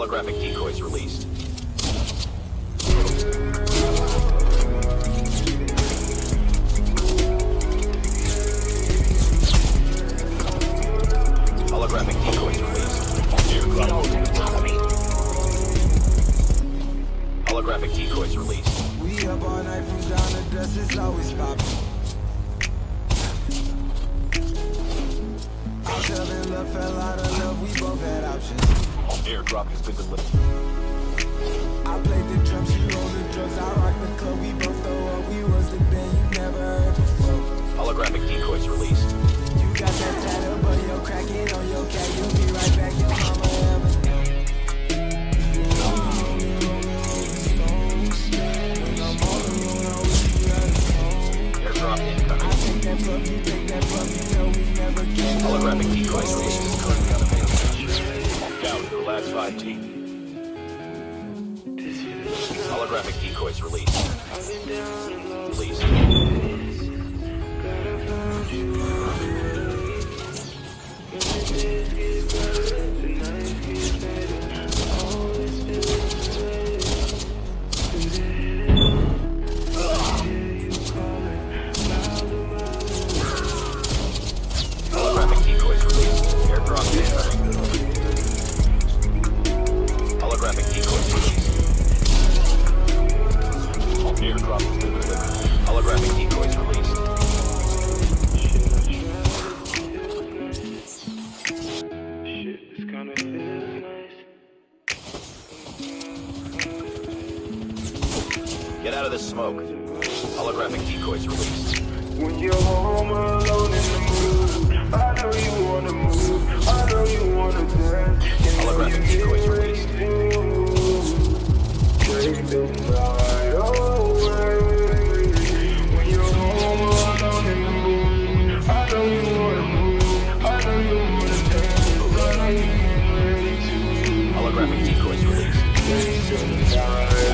Holographic decoys released. Holographic decoys released. Holographic decoys released. We up all night from dawn to dusk, it's always popping. I'll tell and love fell out of love, we both had options. Airdrop has been delivered. I played the drums, you rolled the drugs, I rocked the club, we both throw up, we was the band you never heard before. Holographic decoys released. You got that tattle, but you're cracking on your cat, you'll be right back, your mama ever knew. Airdrop incoming. I take that puff, you take that puff, you know we never get Holographic decoys released is currently unavailable. Down to the last 5 teams. Holographic decoys released. Released. Holographic decoys released. Airdrop incoming. Holographic decoys released. Airdrop has been delivered. Holographic decoys released. Get out of this smoke. Holographic decoys released. When you're home alone in the mood, I know you wanna move, I know you wanna dance. Holographic decoys released. Take the night away. When you're home alone in the mood, I know you wanna move, I know you wanna dance. I know you're ready to. Holographic decoys released. Take the night